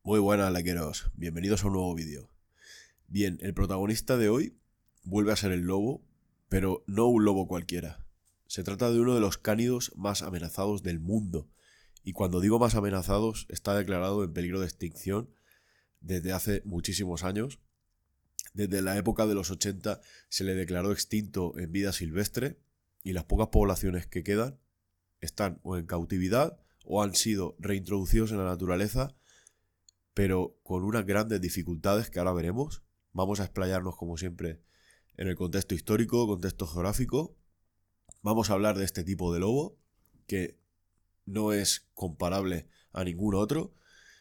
Muy buenas, lequeros. Bienvenidos a un nuevo vídeo. Bien, el protagonista de hoy vuelve a ser el lobo, pero no un lobo cualquiera. Se trata de uno de los cánidos más amenazados del mundo. Y cuando digo más amenazados, está declarado en peligro de extinción desde hace muchísimos años. Desde la época de los 80 se le declaró extinto en vida silvestre y las pocas poblaciones que quedan están o en cautividad o han sido reintroducidos en la naturaleza, pero con unas grandes dificultades que ahora veremos. Vamos a explayarnos, como siempre, en el contexto histórico, contexto geográfico. Vamos a hablar de este tipo de lobo, que no es comparable a ningún otro,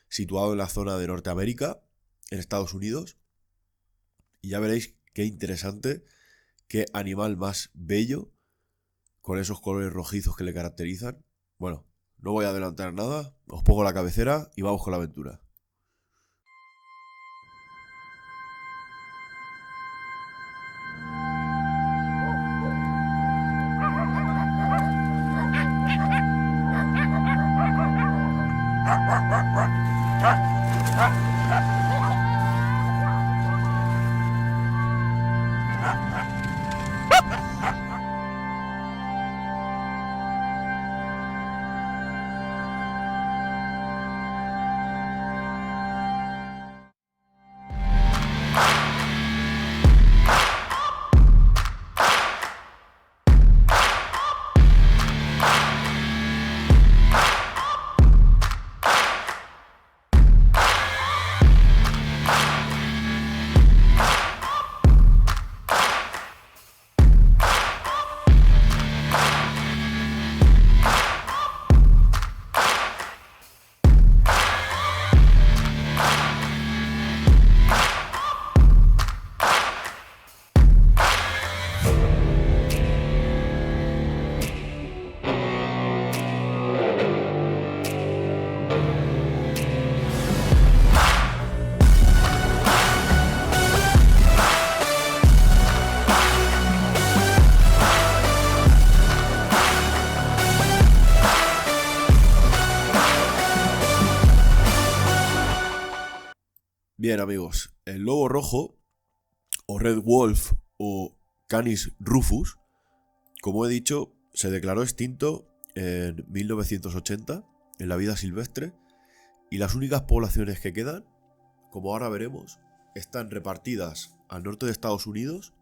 situado en la zona de Norteamérica, en Estados Unidos. Y ya veréis qué interesante, qué animal más bello, con esos colores rojizos que le caracterizan. Bueno, no voy a adelantar nada, os pongo la cabecera y vamos con la aventura. Bien, amigos, el lobo rojo, o Red Wolf, o Canis rufus, como he dicho, se declaró extinto en 1980 en la vida silvestre, y las únicas poblaciones que quedan, como ahora veremos, están repartidas al norte de Estados Unidos,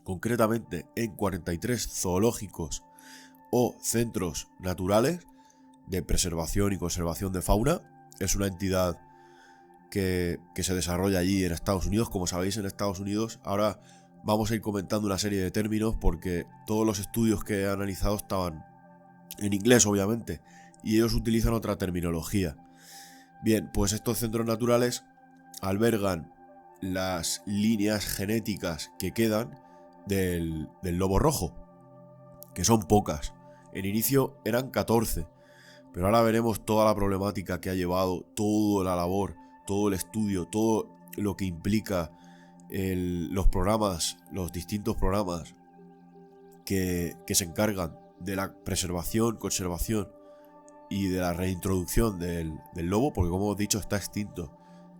concretamente en 43 zoológicos o centros naturales de preservación y conservación de fauna. Es una entidad que se desarrolla allí en Estados Unidos. Como sabéis, en Estados Unidos ahora vamos a ir comentando una serie de términos porque todos los estudios que he analizado estaban en inglés, obviamente, y ellos utilizan otra terminología. Bien, pues estos centros naturales albergan las líneas genéticas que quedan del lobo rojo, que son pocas. En inicio eran 14, pero ahora veremos toda la problemática que ha llevado, toda la labor, todo el estudio, todo lo que implica los programas, los distintos programas que se encargan de la preservación, conservación y de la reintroducción del lobo, porque como he dicho está extinto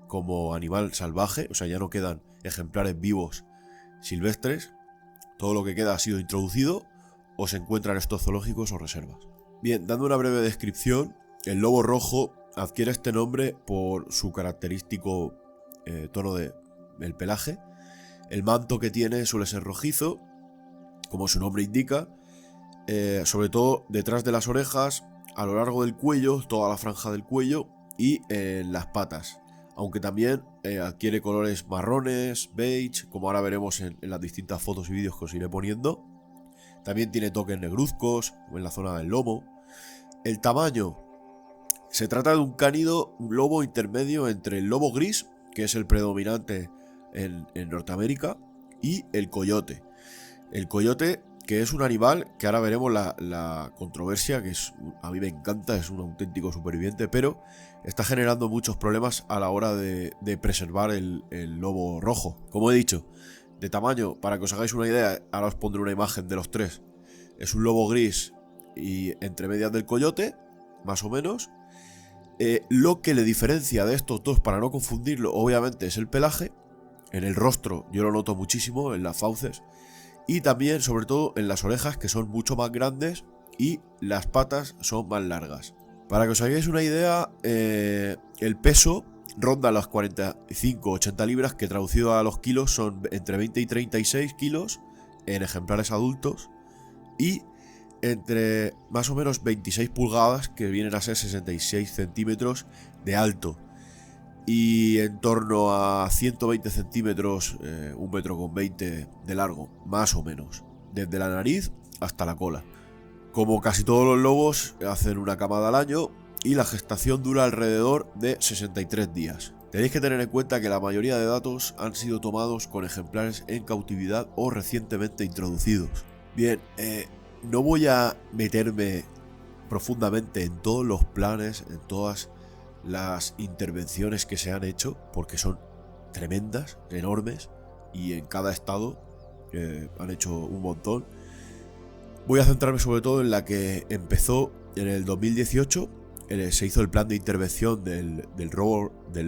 como animal salvaje, o sea, ya no quedan ejemplares vivos silvestres, todo lo que queda ha sido introducido o se encuentra en estos zoológicos o reservas. Bien, dando una breve descripción, el lobo rojo adquiere este nombre por su característico tono del pelaje. El manto que tiene suele ser rojizo, como su nombre indica, sobre todo detrás de las orejas, a lo largo del cuello, toda la franja del cuello y en las patas. Aunque también adquiere colores marrones, beige, como ahora veremos en las distintas fotos y vídeos que os iré poniendo. También tiene toques negruzcos en la zona del lomo. El tamaño. Se trata de un cánido, un lobo intermedio entre el lobo gris, que es el predominante en Norteamérica, y el coyote. El coyote, que es un animal que ahora veremos la controversia, que a mí me encanta, es un auténtico superviviente, pero está generando muchos problemas a la hora de preservar el lobo rojo. Como he dicho, de tamaño, para que os hagáis una idea, ahora os pondré una imagen de los tres. Es un lobo gris y entre medias del coyote, más o menos. Lo que le diferencia de estos dos, para no confundirlo, obviamente es el pelaje. En el rostro yo lo noto muchísimo, en las fauces. Y también, sobre todo, en las orejas, que son mucho más grandes, y las patas son más largas. Para que os hagáis una idea, el peso ronda las 45-80 libras, que traducido a los kilos son entre 20 y 36 kilos en ejemplares adultos, y entre más o menos 26 pulgadas, que vienen a ser 66 centímetros de alto, y en torno a 120 centímetros, 1,20 m de largo, más o menos, desde la nariz hasta la cola. Como casi todos los lobos, hacen una camada al año y la gestación dura alrededor de 63 días. Tenéis que tener en cuenta que la mayoría de datos han sido tomados con ejemplares en cautividad o recientemente introducidos. Bien, no voy a meterme profundamente en todos los planes, en todas las intervenciones que se han hecho, porque son tremendas, enormes, y en cada estado han hecho un montón. Voy a centrarme sobre todo en la que empezó en el 2018. Se hizo el plan de intervención del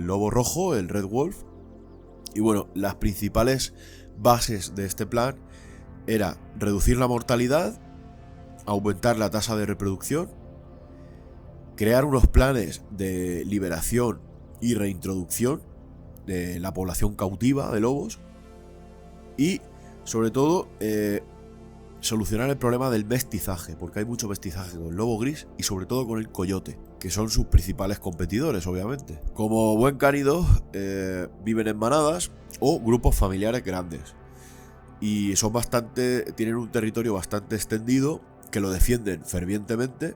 lobo rojo, el Red Wolf. Y bueno, las principales bases de este plan era reducir la mortalidad, aumentar la tasa de reproducción, crear unos planes de liberación y reintroducción de la población cautiva de lobos y, sobre todo, solucionar el problema del mestizaje, porque hay mucho mestizaje con el lobo gris y sobre todo con el coyote, que son sus principales competidores, obviamente. Como buen cánido, viven en manadas o grupos familiares grandes y tienen un territorio bastante extendido, que lo defienden fervientemente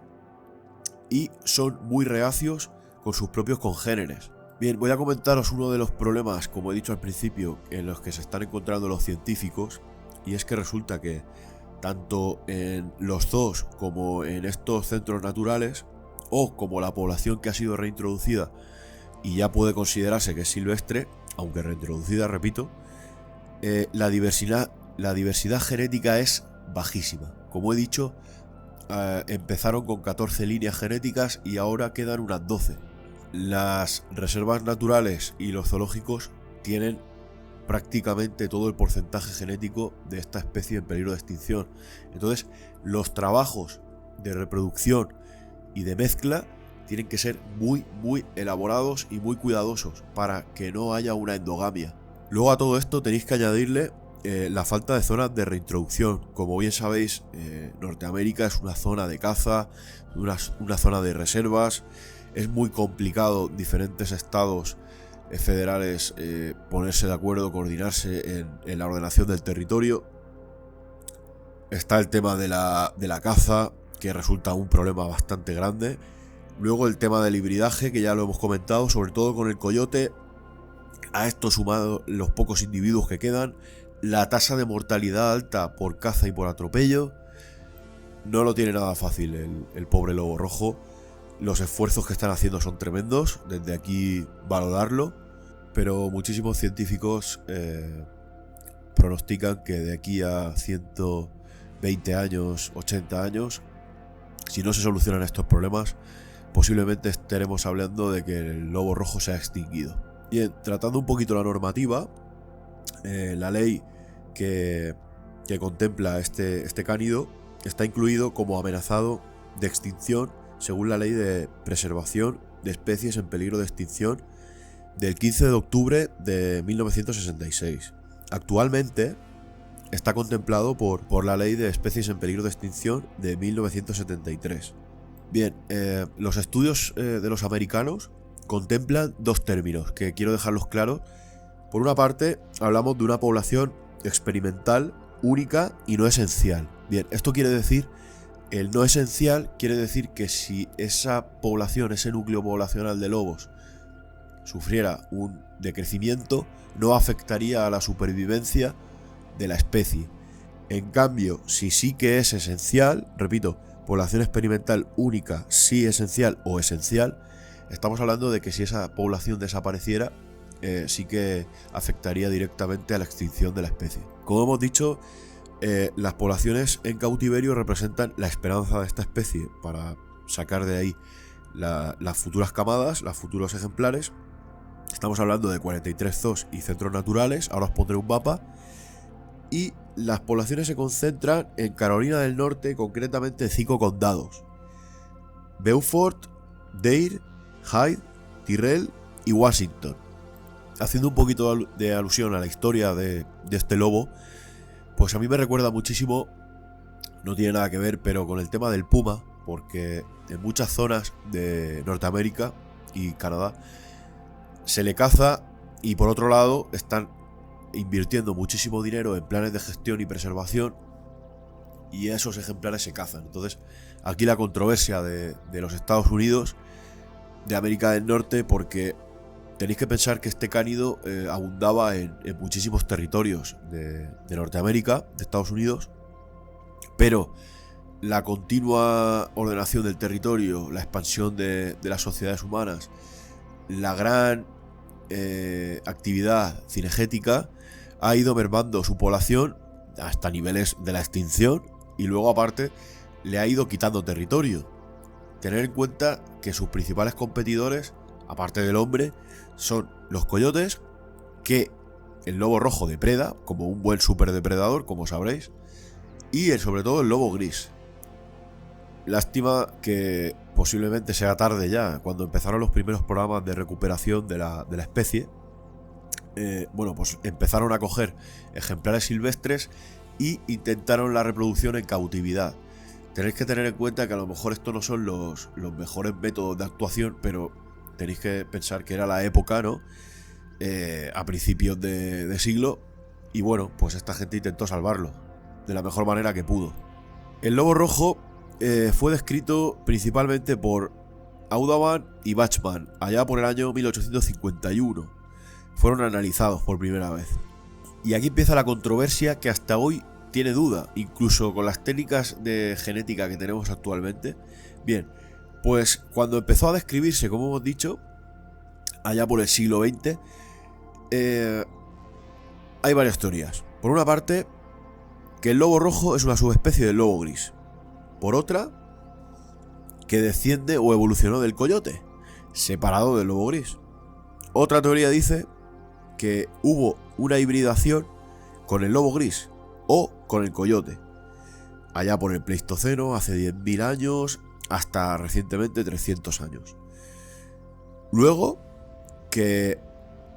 y son muy reacios con sus propios congéneres. Bien, voy a comentaros uno de los problemas, como he dicho al principio, en los que se están encontrando los científicos, y es que resulta que tanto en los zoos como en estos centros naturales, o como la población que ha sido reintroducida y ya puede considerarse que es silvestre, aunque reintroducida, repito, la diversidad genética es bajísima. Como he dicho, empezaron con 14 líneas genéticas y ahora quedan unas 12. Las reservas naturales y los zoológicos tienen prácticamente todo el porcentaje genético de esta especie en peligro de extinción. Entonces, los trabajos de reproducción y de mezcla tienen que ser muy elaborados y muy cuidadosos para que no haya una endogamia. Luego a todo esto tenéis que añadirle la falta de zonas de reintroducción. Como bien sabéis, Norteamérica es una zona de caza, una zona de reservas. Es muy complicado diferentes estados federales ponerse de acuerdo, coordinarse en la ordenación del territorio. Está el tema de la caza, que resulta un problema bastante grande. Luego el tema del hibridaje, que ya lo hemos comentado, sobre todo con el coyote. A esto sumado los pocos individuos que quedan, la tasa de mortalidad alta por caza y por atropello. No lo tiene nada fácil el pobre lobo rojo. Los esfuerzos que están haciendo son tremendos, desde aquí valorarlo, pero muchísimos científicos pronostican que de aquí a 120 años, 80 años, si no se solucionan estos problemas, posiblemente estaremos hablando de que el lobo rojo se ha extinguido. Bien, tratando un poquito la normativa, la ley que contempla este cánido está incluido como amenazado de extinción según la Ley de Preservación de Especies en Peligro de Extinción del 15 de octubre de 1966. Actualmente está contemplado por la Ley de Especies en Peligro de Extinción de 1973. Bien, los estudios de los americanos contemplan dos términos que quiero dejarlos claros. Por una parte, hablamos de una población experimental, única y no esencial. Bien, esto quiere decir, el no esencial quiere decir que si esa población, ese núcleo poblacional de lobos sufriera un decrecimiento, no afectaría a la supervivencia de la especie. En cambio, si sí que es esencial, repito, población experimental única, sí esencial o esencial, estamos hablando de que si esa población desapareciera, sí que afectaría directamente a la extinción de la especie. Como hemos dicho, las poblaciones en cautiverio representan la esperanza de esta especie para sacar de ahí las futuras camadas, los futuros ejemplares. Estamos hablando de 43 zoos y centros naturales, ahora os pondré un mapa. Y las poblaciones se concentran en Carolina del Norte, concretamente en 5 condados: Beaufort, Dare, Hyde, Tyrrell y Washington. Haciendo un poquito de alusión a la historia de este lobo, pues a mí me recuerda muchísimo, no tiene nada que ver, pero con el tema del puma, porque en muchas zonas de Norteamérica y Canadá se le caza, y por otro lado están invirtiendo muchísimo dinero en planes de gestión y preservación, y esos ejemplares se cazan. Entonces aquí la controversia de los Estados Unidos, de América del Norte, porque tenéis que pensar que este cánido abundaba en muchísimos territorios de Norteamérica, de Estados Unidos, pero la continua ordenación del territorio, la expansión de las sociedades humanas, la gran actividad cinegética ha ido mermando su población hasta niveles de la extinción, y luego aparte le ha ido quitando territorio. Tener en cuenta que sus principales competidores, aparte del hombre, son los coyotes, que el lobo rojo depreda como un buen superdepredador, como sabréis, y sobre todo el lobo gris. Lástima que posiblemente sea tarde ya. Cuando empezaron los primeros programas de recuperación de la especie, bueno, pues empezaron a coger ejemplares silvestres y intentaron la reproducción en cautividad. Tenéis que tener en cuenta que a lo mejor estos no son los mejores métodos de actuación, pero tenéis que pensar que era la época, ¿no? A principios de siglo, y bueno, pues esta gente intentó salvarlo de la mejor manera que pudo. El lobo rojo fue descrito principalmente por Audubon y Bachman allá por el año 1851. Fueron analizados por primera vez. Y aquí empieza la controversia que hasta hoy tiene duda, incluso con las técnicas de genética que tenemos actualmente. Bien, pues cuando empezó a describirse, como hemos dicho, allá por el siglo XX, hay varias teorías. Por una parte, que el lobo rojo es una subespecie del lobo gris. Por otra, que desciende o evolucionó del coyote, separado del lobo gris. Otra teoría dice que hubo una hibridación con el lobo gris o con el coyote, allá por el Pleistoceno, hace 10.000 años, hasta recientemente 300 años. Luego, que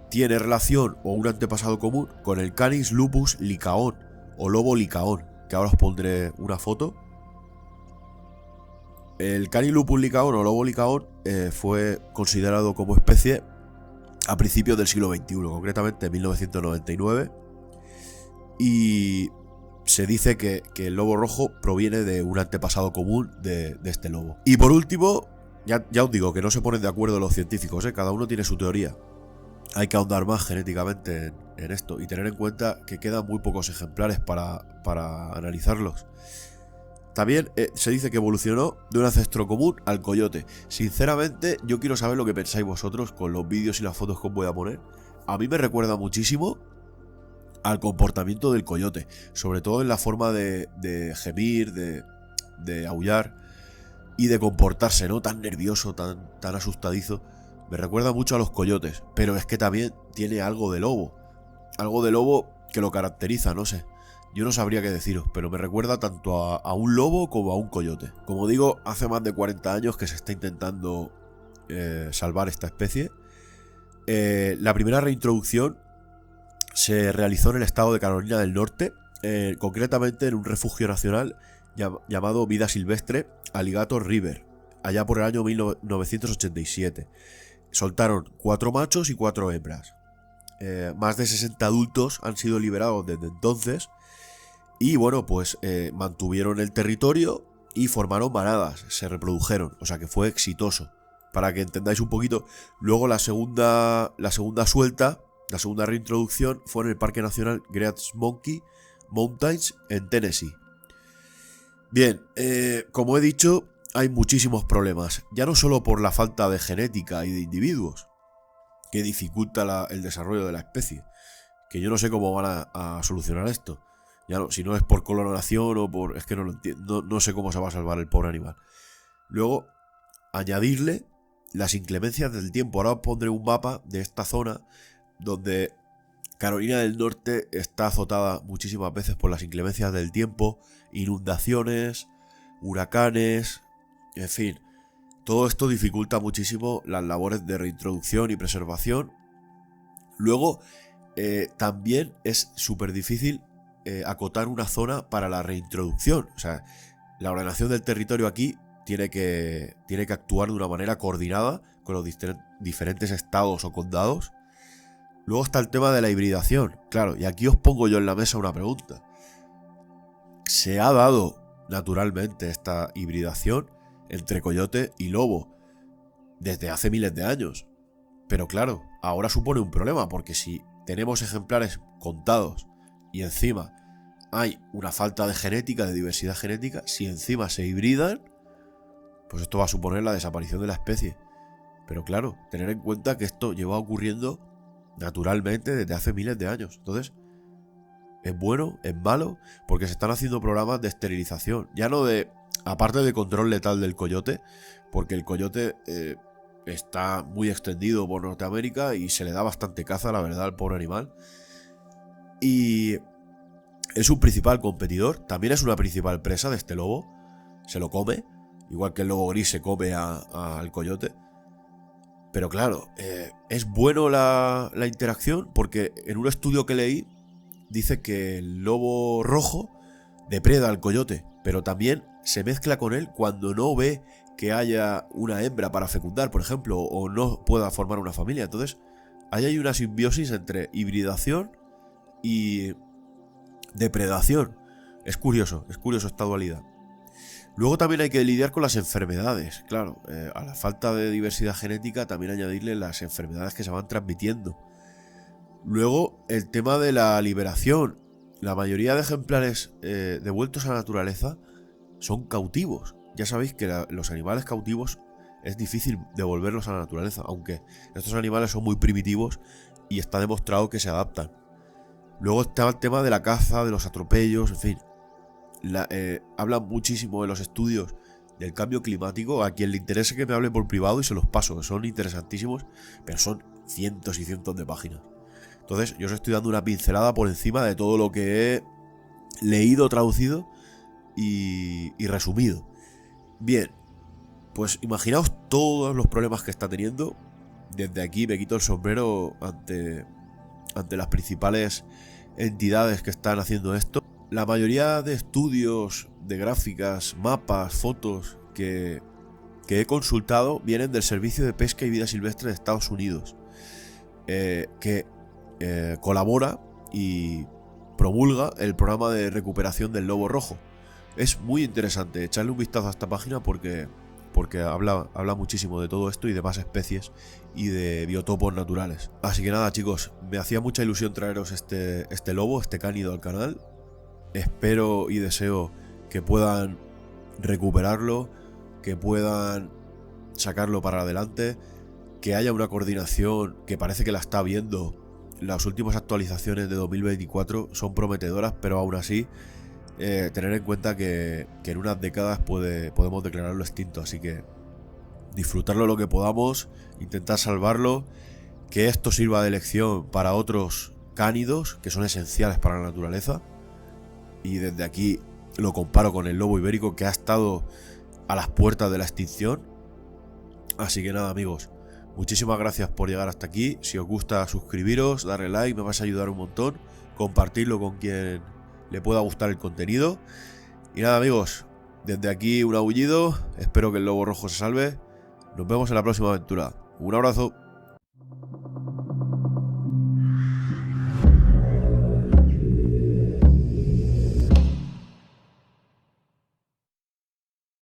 tiene relación o un antepasado común con el Canis lupus lycaon o lobo licaón, que ahora os pondré una foto. El Canis lupus lycaon o lobo licaón fue considerado como especie a principios del siglo XXI, concretamente en 1999, y se dice que el lobo rojo proviene de un antepasado común de este lobo. Y por último, ya os digo que no se ponen de acuerdo los científicos, cada uno tiene su teoría. Hay que ahondar más genéticamente en esto y tener en cuenta que quedan muy pocos ejemplares para analizarlos. También se dice que evolucionó de un ancestro común al coyote. Sinceramente, yo quiero saber lo que pensáis vosotros con los vídeos y las fotos que os voy a poner. A mí me recuerda muchísimo al comportamiento del coyote, sobre todo en la forma de gemir, de aullar y de comportarse, ¿no? Tan nervioso, tan asustadizo. Me recuerda mucho a los coyotes, pero es que también tiene algo de lobo que lo caracteriza, no sé. Yo no sabría qué deciros, pero me recuerda tanto a un lobo como a un coyote. Como digo, hace más de 40 años que se está intentando salvar esta especie. La primera reintroducción se realizó en el estado de Carolina del Norte, concretamente en un refugio nacional llamado Vida Silvestre Alligator River, allá por el año 1987. Soltaron 4 machos y 4 hembras. Más de 60 adultos han sido liberados desde entonces, Y bueno, pues mantuvieron el territorio y formaron manadas, se reprodujeron, o sea que fue exitoso. Para que entendáis un poquito, luego la segunda suelta, la segunda reintroducción fue en el Parque Nacional Great Smoky Mountains en Tennessee. Bien, como he dicho, hay muchísimos problemas, ya no solo por la falta de genética y de individuos, que dificulta el desarrollo de la especie, que yo no sé cómo van a solucionar esto. Ya no, si no es por clonación o por... es que no lo entiendo, no sé cómo se va a salvar el pobre animal. Luego, añadirle las inclemencias del tiempo. Ahora os pondré un mapa de esta zona donde Carolina del Norte está azotada muchísimas veces por las inclemencias del tiempo, inundaciones, huracanes, en fin. Todo esto dificulta muchísimo las labores de reintroducción y preservación. Luego, también es súper difícil acotar una zona para la reintroducción. O sea, la ordenación del territorio aquí tiene que actuar de una manera coordinada con los diferentes estados o condados. Luego está el tema de la hibridación. Claro, y aquí os pongo yo en la mesa una pregunta. ¿Se ha dado naturalmente esta hibridación entre coyote y lobo desde hace miles de años? Pero claro, ahora supone un problema, porque si tenemos ejemplares contados y encima hay una falta de genética, de diversidad genética, si encima se hibridan, pues esto va a suponer la desaparición de la especie. Pero claro, tener en cuenta que esto lleva ocurriendo naturalmente desde hace miles de años. Entonces, es bueno, es malo, porque se están haciendo programas de esterilización. Ya no de... aparte de control letal del coyote, porque el coyote está muy extendido por Norteamérica y se le da bastante caza, la verdad, al pobre animal. Y es un principal competidor, también es una principal presa de este lobo. Se lo come, igual que el lobo gris se come al coyote. Pero claro, es bueno la interacción, porque en un estudio que leí dice que el lobo rojo depreda al coyote, pero también se mezcla con él cuando no ve que haya una hembra para fecundar, por ejemplo, o no pueda formar una familia. Entonces, ahí hay una simbiosis entre hibridación y depredación. Es curioso esta dualidad. Luego también hay que lidiar con las enfermedades. Claro, a la falta de diversidad genética también añadirle las enfermedades que se van transmitiendo. Luego el tema de la liberación. La mayoría de ejemplares devueltos a la naturaleza son cautivos. Ya sabéis que los animales cautivos es difícil devolverlos a la naturaleza, aunque estos animales son muy primitivos y está demostrado que se adaptan. Luego está el tema de la caza, de los atropellos, en fin. Hablan muchísimo en los estudios del cambio climático. A quien le interese que me hable por privado y se los paso, son interesantísimos, pero son cientos y cientos de páginas. Entonces yo os estoy dando una pincelada por encima de todo lo que he leído, traducido y resumido. Bien, pues imaginaos todos los problemas que está teniendo. Desde aquí me quito el sombrero ante las principales entidades que están haciendo esto. La mayoría de estudios, de gráficas, mapas, fotos que he consultado vienen del Servicio de Pesca y Vida Silvestre de Estados Unidos, que colabora y promulga el programa de recuperación del lobo rojo. Es muy interesante echarle un vistazo a esta página porque habla muchísimo de todo esto y de más especies y de biotopos naturales. Así que nada, chicos, me hacía mucha ilusión traeros este lobo, este cánido al canal. Espero y deseo que puedan recuperarlo, que puedan sacarlo para adelante, que haya una coordinación que parece que la está habiendo. Las últimas actualizaciones de 2024 son prometedoras, pero aún así tener en cuenta que en unas décadas podemos declararlo extinto. Así que disfrutarlo lo que podamos, intentar salvarlo, que esto sirva de lección para otros cánidos que son esenciales para la naturaleza. Y desde aquí lo comparo con el lobo ibérico, que ha estado a las puertas de la extinción. Así que nada, amigos, muchísimas gracias por llegar hasta aquí. Si os gusta, suscribiros, darle like, me vais a ayudar un montón. Compartirlo con quien le pueda gustar el contenido. Y nada, amigos, desde aquí un aullido. Espero que el lobo rojo se salve. Nos vemos en la próxima aventura. Un abrazo.